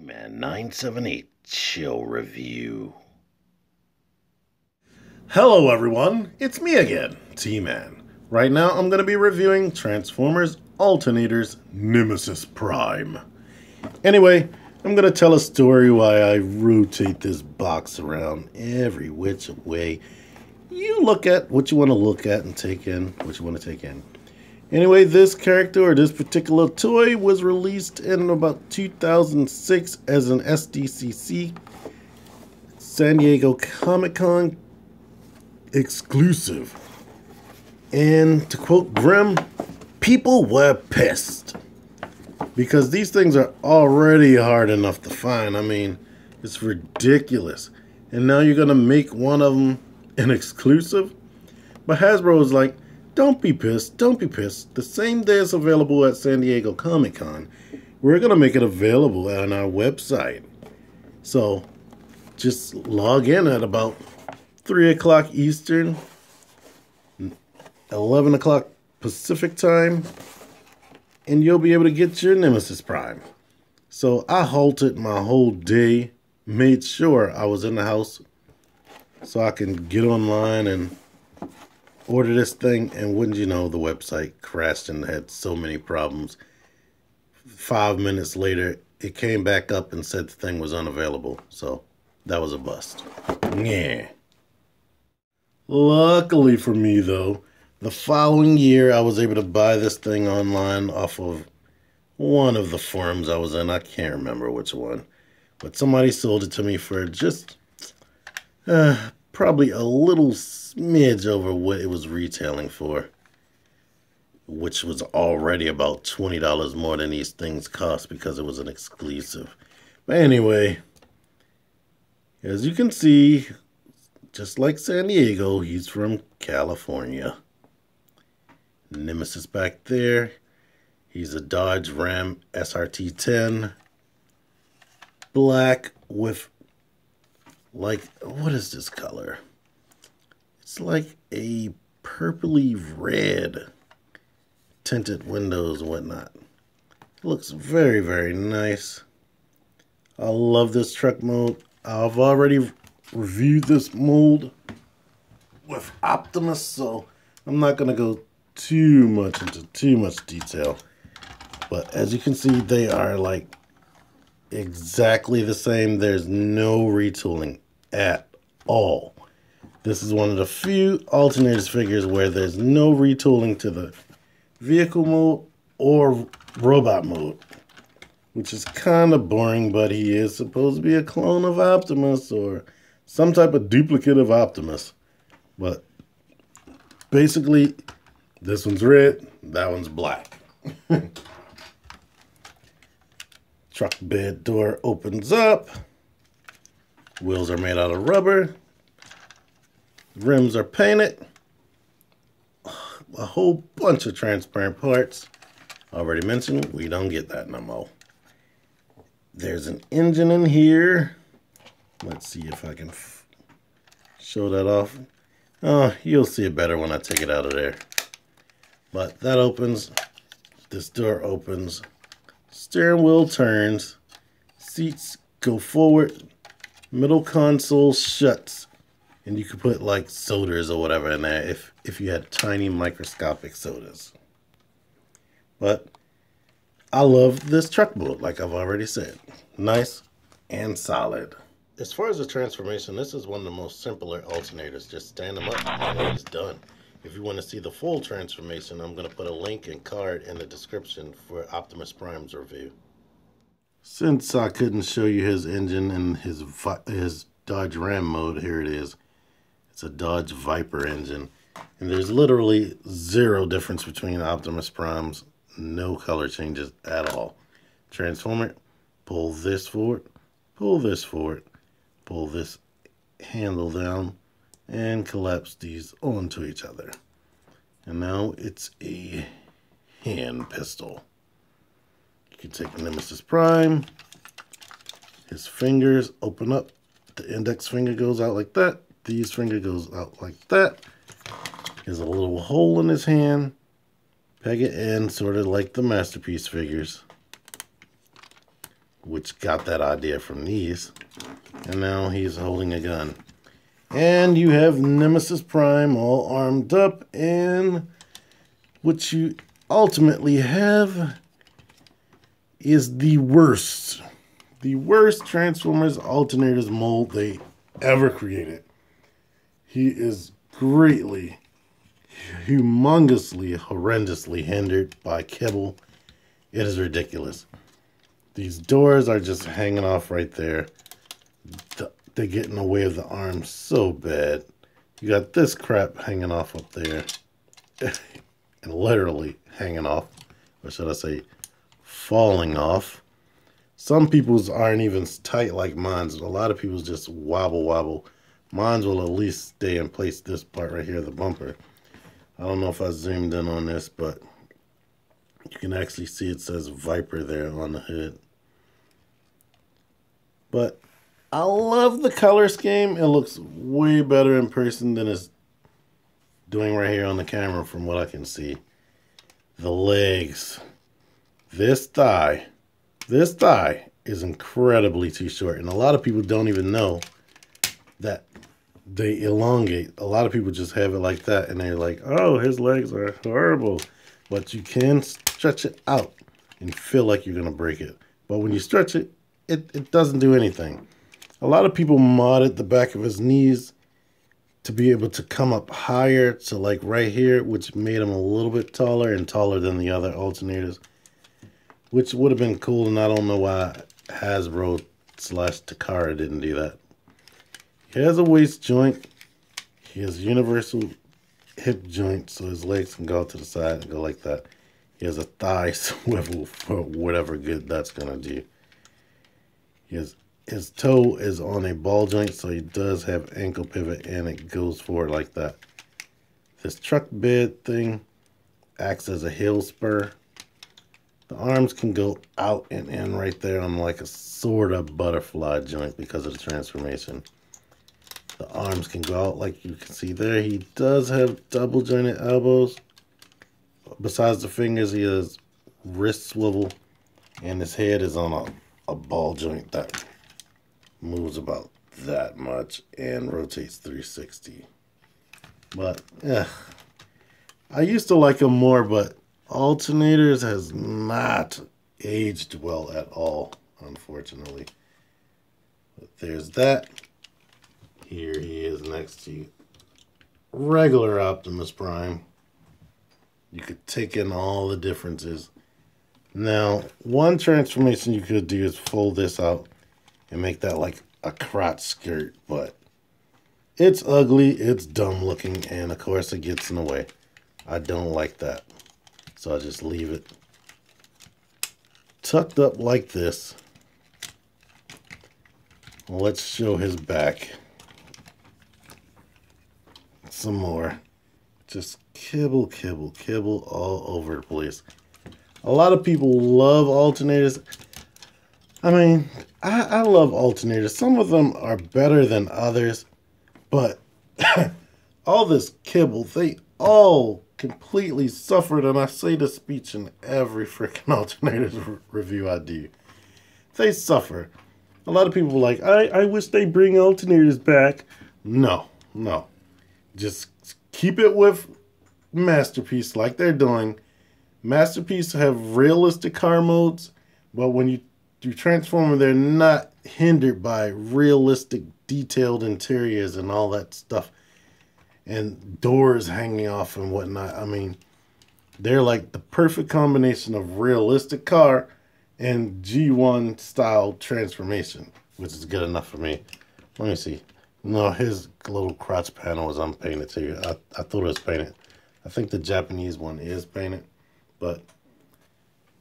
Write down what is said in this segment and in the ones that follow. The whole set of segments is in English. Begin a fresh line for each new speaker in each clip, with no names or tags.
T-Man 978 Chill Review.
Hello everyone, it's me again, T-Man. Right now I'm going to be reviewing Transformers Alternators Nemesis Prime. Anyway, I'm going to tell a story why I rotate this box around every which way. You look at what you want to look at and take in what you want to take in. Anyway, this character or this particular toy was released in about 2006 as an SDCC San Diego Comic-Con exclusive. And to quote Grimm, people were pissed. Because these things are already hard enough to find. I mean, it's ridiculous. And now you're going to make one of them an exclusive? But Hasbro was like, don't be pissed, don't be pissed. The same day it's available at San Diego Comic-Con, we're going to make it available on our website. So, just log in at about 3 o'clock Eastern, 11 o'clock Pacific time, and you'll be able to get your Nemesis Prime. So, I halted my whole day, made sure I was in the house so I can get online and order this thing, and wouldn't you know, the website crashed and had so many problems. 5 minutes later, it came back up and said the thing was unavailable. So, that was a bust. Yeah. Luckily for me, though, the following year, I was able to buy this thing online off of one of the forums I was in. I can't remember which one. But somebody sold it to me for just probably a little smidge over what it was retailing for, which was already about $20 more than these things cost because it was an exclusive. But anyway, as you can see, just like San Diego, he's from California. Nemesis back there. He's a Dodge Ram SRT-10. Black with, like, what is this color? It's like a purpley red tinted windows and whatnot. It looks very, very nice. I love this truck mode. I've already reviewed this mold with Optimus, so I'm not going to go too much into too much detail. But as you can see, they are like exactly the same. There's no retooling at all. This is one of the few Alternators figures where there's no retooling to the vehicle mode or robot mode, which is kind of boring, but he is supposed to be a clone of Optimus or some type of duplicate of Optimus. But basically, this one's red, that one's black. Truck bed door opens up. Wheels are made out of rubber. Rims are painted. A whole bunch of transparent parts. Already mentioned, we don't get that no more. There's an engine in here. Let's see if I can show that off. Oh, you'll see it better when I take it out of there. But that opens. This door opens. Steering wheel turns. Seats go forward. Middle console shuts. And you could put like sodas or whatever in there if you had tiny microscopic sodas. But I love this truck mode, like I've already said. Nice and solid. As far as the transformation, this is one of the most simpler alternators. Just stand them up and he's done. If you want to see the full transformation, I'm going to put a link and card in the description for Optimus Prime's review. Since I couldn't show you his engine and his Dodge Ram mode, here it is. It's a Dodge Viper engine. And there's literally zero difference between Optimus Prime's. No color changes at all. Transformer, pull this forward, pull this forward, pull this handle down, and collapse these onto each other. And now it's a hand pistol. You can take Nemesis Prime. His fingers open up. The index finger goes out like that. These finger goes out like that. There's a little hole in his hand. Peg it in, sort of like the Masterpiece figures. which got that idea from these. And now he's holding a gun. And you have Nemesis Prime all armed up, and what you ultimately have is the worst Transformers Alternators mold they ever created. He is greatly, humongously, horrendously hindered by kibble. It is ridiculous. These doors are just hanging off right there. They get in the way of the arms so bad. You got this crap hanging off up there. And literally hanging off. Or should I say, falling off. Some people's aren't even tight like mine's. A lot of people's just wobble. Mine's will at least stay in place. This part right here, the bumper. I don't know if I zoomed in on this, but you can actually see it says Viper there on the hood. But I love the color scheme. It looks way better in person than it's doing right here on the camera from what I can see. The legs. This thigh is incredibly too short. And a lot of people don't even know that they elongate. A lot of people just have it like that. And they're like, oh, his legs are horrible. But you can stretch it out and feel like you're going to break it. But when you stretch it, it doesn't do anything. A lot of people modded the back of his knees to be able to come up higher to like right here, which made him a little bit taller and taller than the other alternators, which would have been cool. And I don't know why Hasbro / Takara didn't do that. He has a waist joint. He has universal hip joint, so his legs can go out to the side and go like that. He has a thigh swivel for whatever good that's gonna do. His toe is on a ball joint, so he does have ankle pivot, and it goes forward like that. This truck bed thing acts as a heel spur. The arms can go out and in right there on like a sort of butterfly joint because of the transformation. The arms can go out like you can see there. He does have double jointed elbows. Besides the fingers, he has wrist swivel, and his head is on a ball joint that moves about that much and rotates 360. But yeah, I used to like him more, but Alternators has not aged well at all, unfortunately. But there's that. Here he is next to regular Optimus Prime. You could take in all the differences. Now, one transformation you could do is fold this out and make that like a crotch skirt, but it's ugly, it's dumb looking, and of course it gets in the way. I don't like that. So I'll just leave it tucked up like this. Let's show his back. Some more. Just kibble all over the place. A lot of people love alternators. I mean, I love alternators. Some of them are better than others, but all this kibble, they all completely suffered, and I say this speech in every freaking alternators review I do. They suffer. A lot of people are like, I wish they bring alternators back. No. Just keep it with Masterpiece like they're doing. Masterpiece have realistic car modes, but when you transform them, they're not hindered by realistic detailed interiors and all that stuff and doors hanging off and whatnot. I mean, they're like the perfect combination of realistic car and G1 style transformation, which is good enough for me. Let me see. No, his little crotch panel was unpainted too. I thought it was painted. I think the Japanese one is painted, but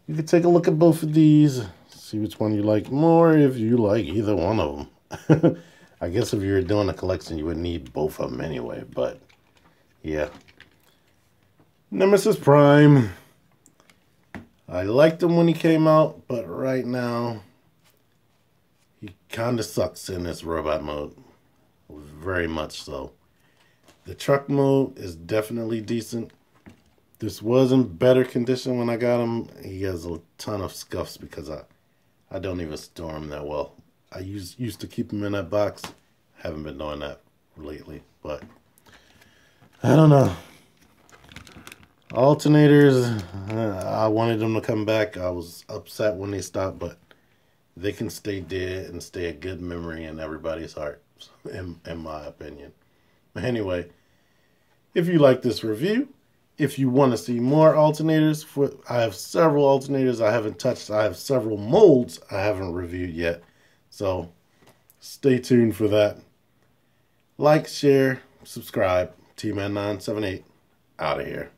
you can take a look at both of these, see which one you like more if you like either one of them. I guess if you were doing a collection, you would need both of them anyway, but yeah. Nemesis Prime. I liked him when he came out, but right now, he kind of sucks in this robot mode. Very much so. The truck mode is definitely decent. This was in better condition when I got him. He has a ton of scuffs because I I don't even store them that well. I used to keep them in that box. Haven't been doing that lately, but I don't know. Alternators, I wanted them to come back. I was upset when they stopped, but they can stay dead and stay a good memory in everybody's heart, in my opinion. Anyway, if you like this review, if you want to see more alternators, I have several alternators I haven't touched. I have several molds I haven't reviewed yet. So stay tuned for that. Like, share, subscribe. T-Man978 out of here.